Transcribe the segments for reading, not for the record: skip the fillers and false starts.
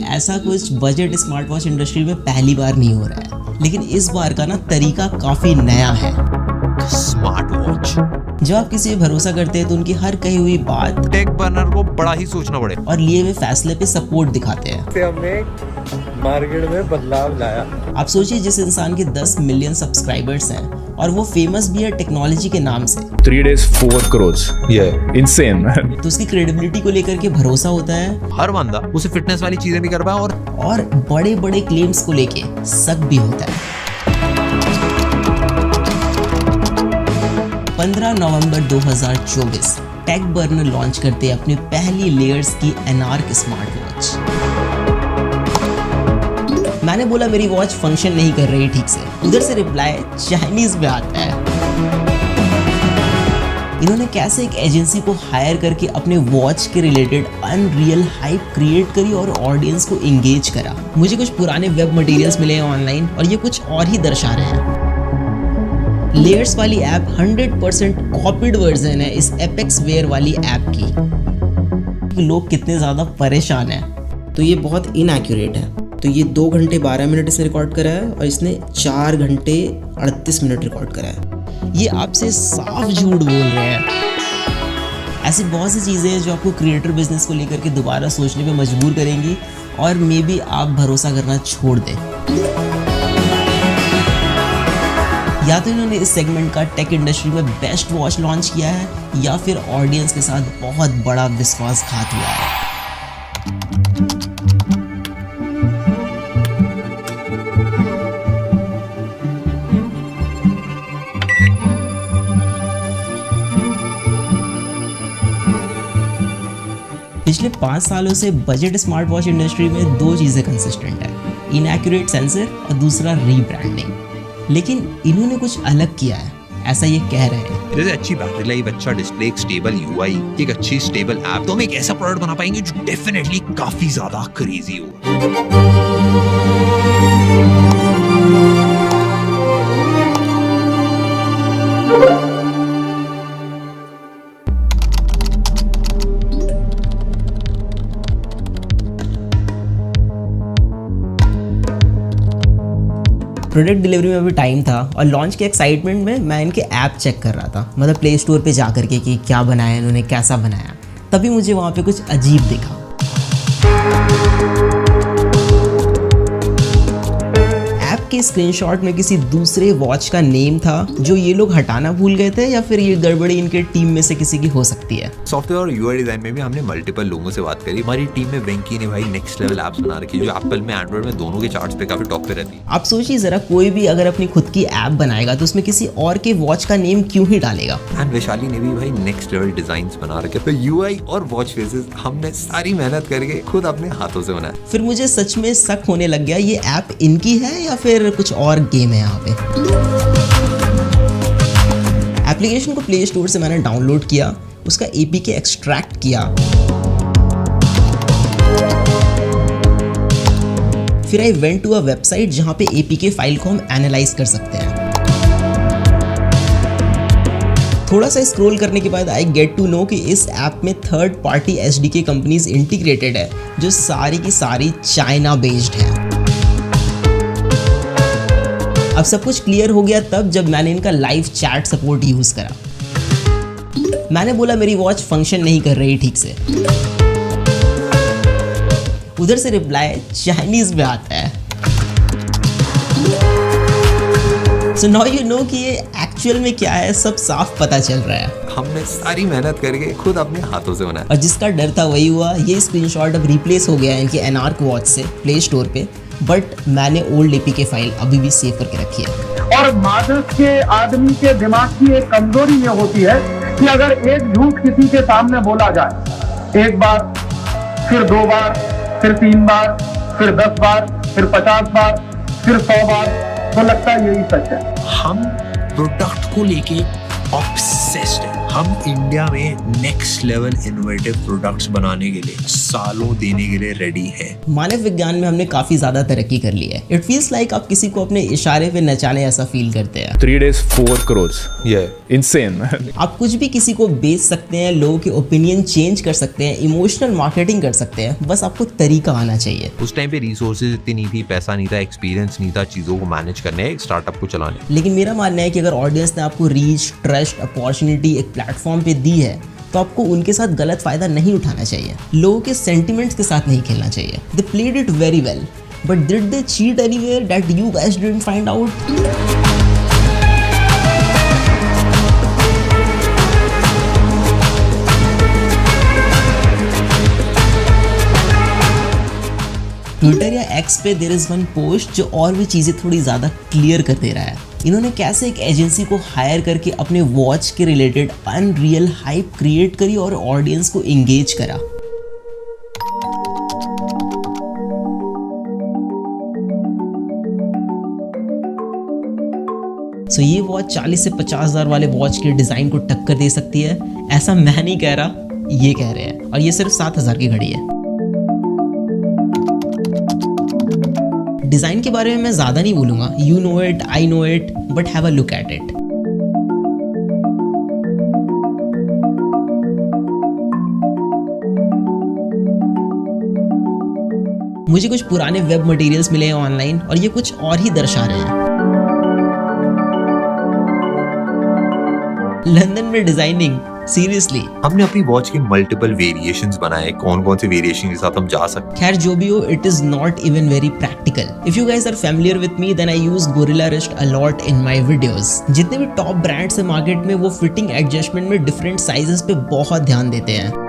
ऐसा कुछ budget smart watch industry में पहली बार नहीं हो रहा है, लेकिन इस बार का ना तरीका काफी नया है। स्मार्ट वॉच जब आप किसी पे भरोसा करते हैं तो उनकी हर कही हुई बात, टेक बर्नर को बड़ा ही सोचना पड़े और लिए हुए फैसले पे सपोर्ट दिखाते हैं। हमने मार्केट में बदलाव लाया। आप सोचिए, जिस इंसान के 10 मिलियन सब्सक्राइबर्स हैं और वो फेमस भी है टेक्नोलॉजी के नाम से, 3 days 4 crores. Yeah, insane. तो उसकी क्रेडिबिलिटी को लेकर के भरोसा होता है हर बंदा उसे फिटनेस वाली चीजें भी कर पाए और बड़े बड़े क्लेम्स को लेके शक भी होता है। 15 नवंबर 2024 टेक बर्नर लॉन्च करते अपनी पहली लेयर्स की एनार्क स्मार्ट वॉच। मैंने बोला मेरी वॉच फंक्शन नहीं कर रही ठीक से, उधर से रिप्लाई चाइनीज में आता है। इन्होंने कैसे एक एजेंसी को हायर करके अपने वॉच के रिलेटेड अनरियल हाइप क्रिएट करी और ऑडियंस को एंगेज करा। मुझे कुछ पुराने वेब मटेरियल्स मिले हैं ऑनलाइन और ये कुछ और ही दर्शा रहे हैं। लेयर्स वाली ऐप 100% कॉपीड वर्जन है इस एपेक्स वेयर वाली ऐप की। लोग कितने ज़्यादा परेशान हैं। तो ये बहुत इनएक्यूरेट है। तो ये 2 घंटे 12 मिनट इसने रिकॉर्ड करा है और इसने 4 घंटे 38 मिनट रिकॉर्ड करा है। ये आपसे साफ झूठ बोल रहे हैं। ऐसी बहुत सी चीज़ें हैं जो आपको क्रिएटर बिजनेस को लेकर के दोबारा सोचने पे मजबूर करेंगी और मे बी आप भरोसा करना छोड़ दें। या तो इन्होंने इस सेगमेंट का टेक इंडस्ट्री में बेस्ट वॉच लॉन्च किया है या फिर ऑडियंस के साथ बहुत बड़ा विश्वासघात हुआ है। पिछले 5 सालों से बजट स्मार्ट वॉच इंडस्ट्री में 2 चीज़ें कंसिस्टेंट है, इनएक्यूरेट सेंसर और दूसरा रीब्रांडिंग। लेकिन इन्होंने कुछ अलग किया है, ऐसा ये कह रहे हैं। जैसे अच्छी बैटरी लाइफ, अच्छा डिस्प्ले, एक स्टेबल यूआई, एक अच्छी स्टेबल ऐप, तो हम एक ऐसा प्रोडक्ट बना पाएंगे जो डेफिनेटली काफी ज्यादा क्रेजी हो। प्रोडक्ट डिलीवरी में अभी टाइम था और लॉन्च के एक्साइटमेंट में मैं इनके ऐप चेक कर रहा था, मतलब प्ले स्टोर पे जा करके कि क्या बनाया इन्होंने, कैसा बनाया। तभी मुझे वहाँ पे कुछ अजीब दिखा। ऐप के स्क्रीनशॉट में किसी दूसरे वॉच का नेम था जो ये लोग हटाना भूल गए थे, या फिर ये गड़बड़ी इनके टीम में से किसी की हो सकती है। सॉफ्टवेयर और यूआई डिजाइन में भी हमने मल्टीपल लोगों से बात करी। हमारी टीम में वेंकी ने भाई नेक्स्ट लेवल एप्स बना रखी है जो एप्पल में, एंड्रॉइड में दोनों के चार्ट्स पे काफी टॉप पे रहती है। आप सोचिए जरा, कोई भी अगर अपनी खुद की ऐप बनाएगा तो उसमें किसी और के वॉच का नेम क्यों ही डालेगा। एंड वैशाली ने भी भाई नेक्स्ट लेवल डिजाइन्स बना रखे। तो यूआई और वॉच फेसेस हमने सारी मेहनत करके खुद अपने हाथों से बनाया। फिर मुझे सच में शक होने लग गया, ये ऐप इनकी है या फिर कुछ और गेम है यहाँ पे। एप्लीकेशन को प्ले स्टोर से मैंने डाउनलोड किया, उसका एपीके एक्सट्रैक्ट किया, फिर I went to a website जहां पे एपीके फाइल को हम एनालाइज कर सकते हैं। थोड़ा सा स्क्रॉल करने के बाद आई गेट टू नो कि इस ऐप में third party SDK companies integrated है जो सारी की सारी चाइना बेस्ड है। अब सब कुछ क्लियर हो गया तब जब मैंने इनका लाइव चैट सपोर्ट यूज करा। मैंने बोला मेरी वॉच फंक्शन नहीं कर रही ठीक से, उधर से रिप्लाई चाइनीज में आता है। सो नाउ यू नो कि ये एक्चुअल में क्या है, सब साफ पता चल रहा है। हमने सारी मेहनत करके खुद अपने हाथों से बनाया और जिसका डर था वही हुआ। ये स्क्रीनशॉट अब रिप्लेस हो गया है इनके एनार्क वॉच से प्ले स्टोर पे, बट मैंने ओल्ड एपीके फाइल अभी भी सेव करके रखी है। और मादक के आदमी के दिमाग की एक कमजोरी ये होती है कि अगर एक झूठ किसी के सामने बोला जाए, एक बार, फिर 2 बार, फिर 3 बार, फिर 10 बार, फिर 50 बार, फिर 100 बार, तो लगता है यही सच है। हम प्रोडक्ट को लेके ऑब्सेस्ड ऑब्सेस्ड हैं। हम इंडिया में नेक्स्ट लेवल इनोवेटिव प्रोडक्ट्स बनाने के लिए सालों देने के लिए रेडी हैं। मानव विज्ञान में हमने काफी ज्यादा तरक्की कर ली है। इट फील्स लाइक आप किसी को अपने इशारे पे नचाने ऐसा फील करते हैं। 3 days 4 crores. Yeah, insane. आप कुछ भी किसी को बेच सकते हैं, लोगों के ओपिनियन चेंज कर सकते हैं, इमोशनल मार्केटिंग कर सकते हैं, बस आपको तरीका आना चाहिए। उस टाइम पे रिसोर्सेज इतनी नहीं थी, पैसा नहीं था, एक्सपीरियंस नहीं था चीजों को मैनेज करने, एक स्टार्टअप को चलाने। लेकिन मेरा मानना है कि अगर ऑडियंस ने आपको रीच, ट्रस्ट, अपॉर्चुनिटी एक प्लेटफॉर्म पे दी है तो आपको उनके साथ गलत फायदा नहीं उठाना चाहिए, लोगों के सेंटिमेंट्स के साथ नहीं खेलना चाहिए। They played it very well, but did they cheat anywhere that you guys didn't find out? Twitter या एक्स पे देयर इज वन पोस्ट जो और भी चीज़ें थोड़ी ज़्यादा क्लियर कर दे रहा है। इन्होंने कैसे एक एजेंसी को हायर करके अपने वॉच के रिलेटेड अनरियल हाइप क्रिएट करी और ऑडियंस को एंगेज करा। सो ये वॉच 40 से 50,000 वाले वॉच के डिज़ाइन को टक्कर दे सकती है, ऐसा मैं नहीं कह रहा, ये कह रहे हैं। और ये सिर्फ 7,000 की घड़ी है। डिज़ाइन के बारे में मैं ज़्यादा नहीं बोलूँगा, you know it, I know it, but have a look at it. मुझे कुछ पुराने वेब मटेरियल्स मिले हैं ऑनलाइन और ये कुछ और ही दर्शा रहे हैं। लंदन में डिजाइनिंग, सीरियसली। हमने अपनी वॉच के मल्टीपल वेरिएशंस बनाए, कौन कौन से वेरिएशन के साथ हम जा सकते। खैर जो भी हो, it is not even very practical. If you guys are familiar with me then I use gorilla wrist a lot in my videos. जितने भी टॉप ब्रांड्स है मार्केट में वो फिटिंग एडजस्टमेंट में डिफरेंट साइजेस पे बहुत ध्यान देते हैं।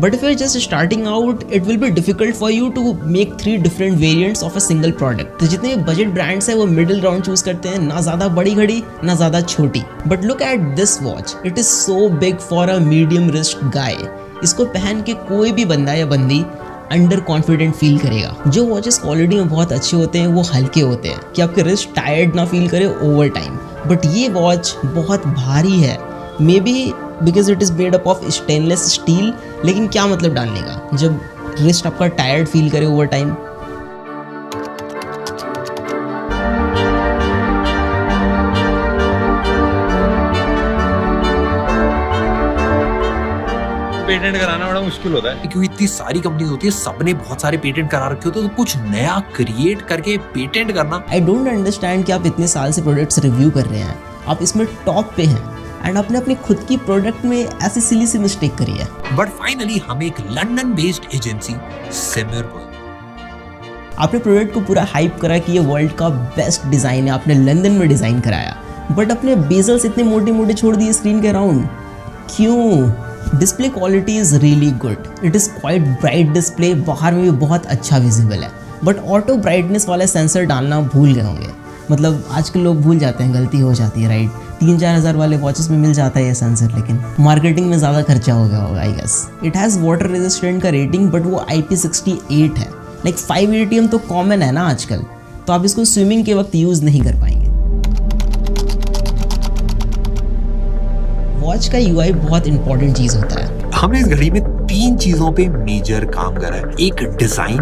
But if you're just starting out, it will be difficult for you to make 3 different variants of a single product. तो जितने बजट ब्रांड्स हैं वो मिडिल ग्राउंड चूज करते हैं, ना ज़्यादा बड़ी घड़ी ना ज़्यादा छोटी। But look at this watch. It is so big for a medium wrist guy. इसको पहन के कोई भी बंदा या बंदी अंडर कॉन्फिडेंट फील करेगा। जो वॉचेस क्वालिटी में बहुत अच्छे होते हैं वो हल्के होते हैं कि आपके रिस्ट टायर्ड ना फील करे ओवर टाइम। बट ये वॉच बहुत भारी है, may be because it is made up of stainless steel. लेकिन क्या मतलब डालने का जब रिस्ट आपका टायर्ड फील करे ओवर टाइम। पेटेंट कराना बड़ा मुश्किल होता है क्योंकि इतनी सारी कंपनीज होती है, सबने बहुत सारे पेटेंट करा रखे होते हैं, तो कुछ नया क्रिएट करके पेटेंट करना। आई डोंट अंडरस्टैंड कि आप इतने साल से प्रोडक्ट्स रिव्यू कर रहे हैं, आप इसमें टॉप पे हैं एंड आपने अपनी खुद की प्रोडक्ट में ऐसी सिली सी मिस्टेक करी है। बट फाइनली हम एक लंदन बेस्ड एजेंसी सिमिर, आपने प्रोडक्ट को पूरा हाइप करा कि ये वर्ल्ड का बेस्ट डिज़ाइन है, आपने लंदन में डिज़ाइन कराया, बट अपने बेजल्स इतने मोटे मोटे छोड़ दिए स्क्रीन के अराउंड, क्यों? Display quality is really good, it is quite bright display, बाहर में भी बहुत अच्छा विजिबल है, बट ऑटो ब्राइटनेस वाला सेंसर डालना भूल गए होंगे। मतलब आजकल लोग भूल जाते हैं, गलती हो जाती है, राइट? 3-4 हज़ार वाले वॉचेस में मिल जाता है ये सेंसर, लेकिन मार्केटिंग में ज़्यादा खर्चा हो गया होगा I guess. It has water resistant का रेटिंग, बट वो IP68 है। लाइक 5 ATM तो कॉमन है ना आजकल, तो आप इसको स्विमिंग के वक्त यूज़ नहीं कर पाएंगे। वॉच का UI बहुत इंपॉर्टेंट चीज़ होता है। हमने इस घड़ी में 3 चीजों पे मेजर काम करा है, एक डिजाइन,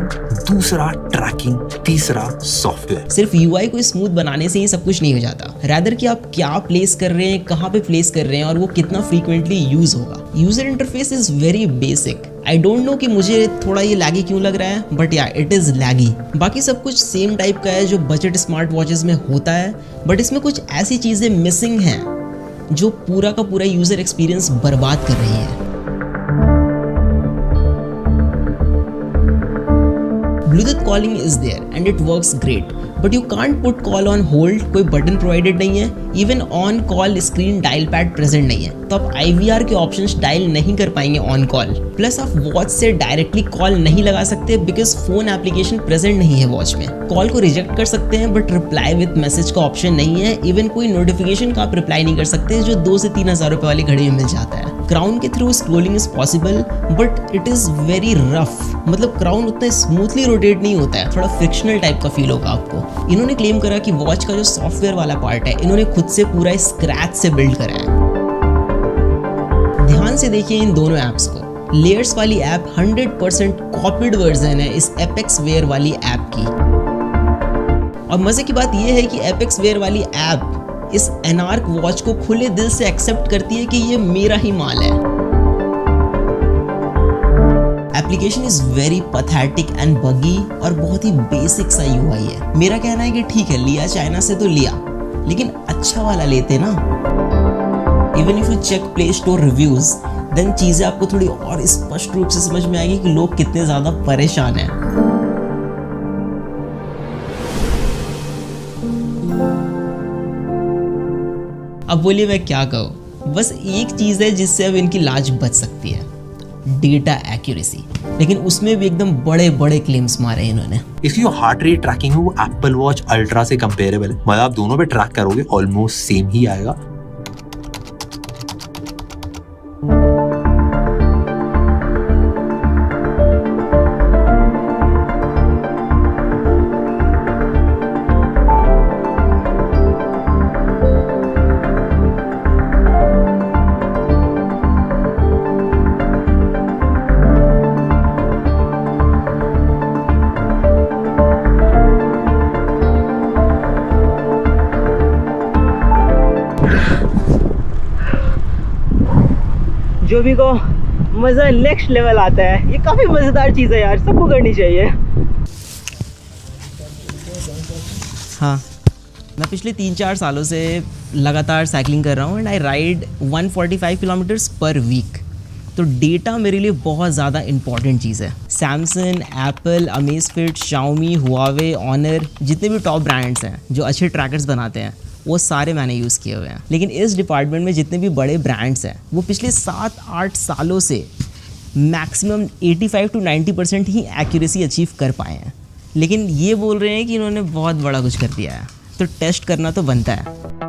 दूसरा ट्रैकिंग, तीसरा सॉफ्टवेयर। सिर्फ UI को स्मूथ बनाने से ही सब कुछ नहीं हो जाता, रैदर कि आप क्या प्लेस कर रहे हैं, कहाँ पे प्लेस कर रहे हैं और वो कितना फ्रीक्वेंटली यूज होगा। User interface is very basic. I don't know कि मुझे थोड़ा ये लैगी क्यों लग रहा है, बट या इट इज लैगी। बाकी सब कुछ सेम टाइप का है जो बजट स्मार्ट वॉचेस में होता है, बट इसमें कुछ ऐसी चीजें मिसिंग हैं जो पूरा का पूरा यूजर एक्सपीरियंस बर्बाद कर रही है। Bluetooth calling is there and it works great, but you can't put call on hold, कोई बटन प्रोवाइडेड नहीं है, even on call screen dial pad present नहीं है, तो आप IVR के ऑप्शंस डायल नहीं कर पाएंगे ऑन कॉल। प्लस आप वॉच से डायरेक्टली कॉल नहीं लगा सकते बिकॉज फोन एप्लीकेशन प्रेजेंट नहीं है वॉच में। कॉल को रिजेक्ट कर सकते हैं बट रिप्लाई विद मैसेज का ऑप्शन नहीं है। इवन कोई नोटिफिकेशन का आप रिप्लाई नहीं कर सकते जो 2 से 3 हज़ार रुपए वाली घड़ी में मिल जाता है। क्राउन के through scrolling is possible but it is very rough, मतलब क्राउन उतना स्मूथली रोटेट नहीं होता है, थोड़ा फ्रिक्शनल टाइप का फील होगा आपको। इन्होंने क्लेम करा कि वॉच का जो सॉफ्टवेयर वाला पार्ट है इन्होंने खुद से पूरा स्क्रैच से बिल्ड करा है। ध्यान से देखिए इन दोनों ऐप्स को। लेयर्स वाली ऐप 100% कॉपीड वर्जन है इस एपेक्स वेयर वाली ऐप की। और मजे की बात यह है कि एपेक्स वेयर वाली ऐप इस एनार्क वॉच को खुले दिल से एक्सेप्ट करती है कि ये मेरा ही माल है। Application is very pathetic and बगी और बहुत ही बेसिक सा यूआई है। मेरा कहना है कि ठीक है, लिया चाइना से तो लिया, लेकिन अच्छा वाला लेते ना। Even if you check play store reviews then चीजें आपको थोड़ी और स्पष्ट रूप से समझ में आएगी कि लोग कितने ज्यादा परेशान हैं। अब बोलिए मैं क्या कहूँ, बस एक चीज है जिससे अब इनकी लाज बच सकती है, डेटा एक्यूरेसी। लेकिन उसमें भी एकदम बड़े बड़े क्लेम्स मारे हैं इन्होंने। इसकी जो हार्ट रेट ट्रैकिंग है वो एप्पल वॉच अल्ट्रा से कंपेरेबल है, मतलब आप दोनों पे ट्रैक करोगे ऑलमोस्ट सेम ही आएगा। जो भी को मज़ा नेक्स्ट लेवल आता है, ये काफ़ी मज़ेदार चीज़ है यार, सबको करनी चाहिए। हाँ, मैं पिछले 3-4 सालों से लगातार साइकिलिंग कर रहा हूँ and I ride 145 kilometres per week. तो डेटा मेरे लिए बहुत ज़्यादा इंपॉर्टेंट चीज़ है। Samsung, Apple, Amazfit, Xiaomi, Huawei, Honor, जितने भी टॉप ब्रांड्स हैं जो अच्छे ट्रैकर्स बनाते हैं वो सारे मैंने यूज़ किए हुए हैं। लेकिन इस डिपार्टमेंट में जितने भी बड़े ब्रांड्स हैं वो पिछले 7-8 सालों से maximum 85 to 90% he accuracy achieve कर पाए हैं। लेकिन ये बोल रहे हैं कि इन्होंने बहुत बड़ा कुछ कर दिया है, तो टेस्ट करना तो बनता है।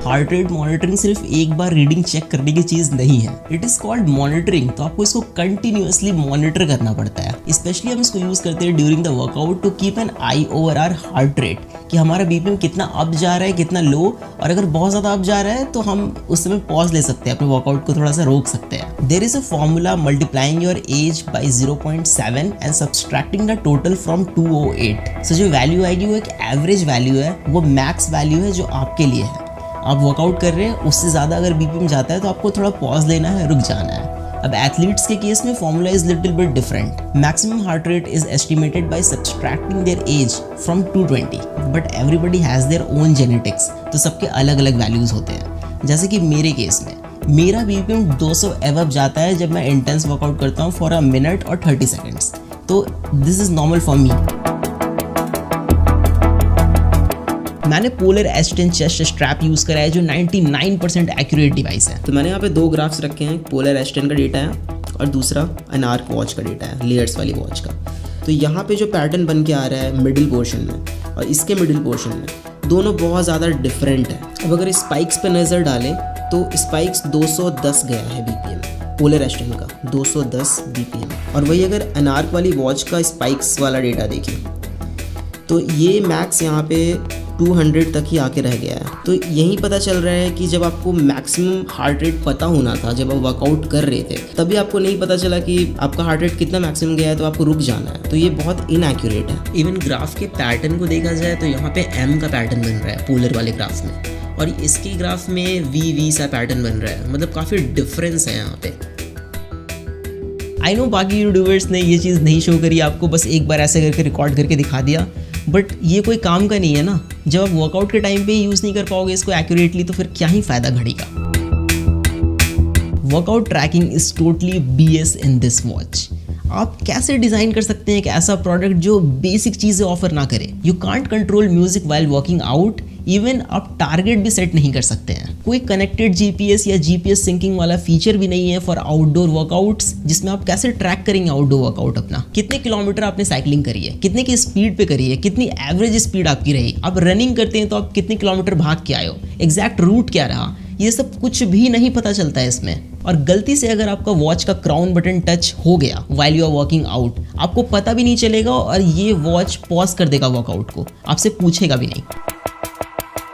हार्ट रेट मॉनिटरिंग सिर्फ एक बार रीडिंग चेक करने की चीज़ नहीं है, इट इज़ कॉल्ड मॉनिटरिंग। तो आपको इसको कंटिन्यूअसली मॉनिटर करना पड़ता है। स्पेशली हम इसको यूज़ करते हैं during the workout to keep an eye over our heart rate, कि हमारा बीपीएम कितना अप जा रहा है, कितना लो, और अगर बहुत ज़्यादा अप जा रहा है तो हम उस समय पॉज ले सकते हैं, अपने वर्कआउट को थोड़ा सा रोक सकते हैं। There is a formula multiplying your age by 0.7 and subtracting the total from 208। So जो वैल्यू आएगी वो एक एवरेज वैल्यू है, वो मैक्स वैल्यू है जो आपके लिए है। आप वर्कआउट कर रहे हैं, उससे ज़्यादा अगर बीपीएम जाता है तो आपको थोड़ा पॉज लेना है, रुक जाना है। अब एथलीट्स के केस में formula is little bit different. Maximum heart rate is estimated by subtracting their age from 220, but everybody has their own genetics, तो सबके अलग अलग वैल्यूज़ होते हैं। जैसे कि मेरे केस में मेरा बीपीएम 200 एवब जाता है जब मैं इंटेंस वर्कआउट करता हूँ फॉर अ मिनट और 30 सेकेंड्स, तो this is normal for me. मैंने polar S10 chest strap use करा है जो 99% एक्यूरेट डिवाइस है। तो मैंने यहाँ पे 2 ग्राफ्स रखे हैं, पोलर S10 का डेटा है और दूसरा अनार्क वॉच का डेटा है, लेयर्स वाली वॉच का। तो यहाँ पे जो पैटर्न बन के आ रहा है मिडिल पोर्शन में और इसके मिडिल पोर्शन में, दोनों बहुत ज़्यादा डिफरेंट है। अब अगर स्पाइक्स पे नज़र डालें तो स्पाइक्स 210 गया है बीपीएम पोलर S10 का, 210 बीपीएम। और वही अगर अनार्क वाली वॉच का स्पाइक्स वाला डेटा देखें तो ये मैक्स यहाँ पे 200 तक ही आके रह गया है। तो यही पता चल रहा है कि जब आपको मैक्सिमम हार्ट रेट पता होना था, जब आप वर्कआउट कर रहे थे, तभी आपको नहीं पता चला कि आपका हार्ट रेट कितना मैक्सिमम गया है, तो आपको रुक जाना है। तो ये बहुत इनएक्यूरेट है। इवन ग्राफ के पैटर्न को देखा जाए तो यहाँ पे M का पैटर्न बन रहा है पोलर वाले ग्राफ में, और इसके ग्राफ में V सा पैटर्न बन रहा है, मतलब काफ़ी डिफरेंस है यहाँ पे। आई नो बाकी यूट्यूबर्स ने ये चीज़ नहीं शो करी आपको, बस एक बार ऐसे करके रिकॉर्ड करके दिखा दिया, बट ये कोई काम का नहीं है ना। जब आप वर्कआउट के टाइम पे ही यूज़ नहीं कर पाओगे इसको एक्यूरेटली, तो फिर क्या ही फ़ायदा घड़ी का। Workout tracking is totally BS in this watch. आप कैसे डिज़ाइन कर सकते हैं एक ऐसा प्रोडक्ट जो बेसिक चीज़ें ऑफर ना करे। You can't control music while working out, even आप टारगेट भी सेट नहीं कर सकते हैं। कोई कनेक्टेड GPS या GPS सिंकिंग वाला फीचर भी नहीं है फॉर आउटडोर वर्कआउट्स, जिसमें आप कैसे ट्रैक करेंगे आउटडोर वर्कआउट अपना। कितने किलोमीटर आपने साइकिलिंग करी है, कितने की स्पीड पे करी है, कितनी एवरेज स्पीड आपकी रही, आप रनिंग करते हैं तो आप कितने किलोमीटर भाग के आए हो, एग्जैक्ट रूट क्या रहा, ये सब कुछ भी नहीं पता चलता है इसमें। और गलती से अगर आपका वॉच का क्राउन बटन टच हो गया while you are working out, आपको पता भी नहीं चलेगा और ये वॉच पॉज कर देगा वर्कआउट को, आपसे पूछेगा भी नहीं।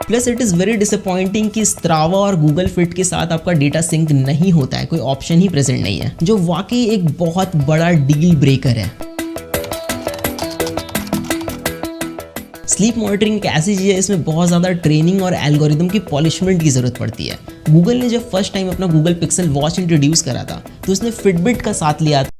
Plus it is very disappointing कि स्ट्रावा और गूगल फिट के साथ आपका डेटा सिंक नहीं होता है, कोई ऑप्शन ही प्रेजेंट नहीं है, जो वाकई एक बहुत बड़ा डील ब्रेकर है। स्लीप मॉनिटरिंग एक ऐसी चीज़ है, इसमें बहुत ज़्यादा ट्रेनिंग और एल्गोरिदम की पॉलिशमेंट की ज़रूरत पड़ती है। गूगल ने जब फर्स्ट टाइम अपना गूगल पिक्सल वॉच इंट्रोड्यूस करा था तो उसने फिटबिट का साथ लिया था।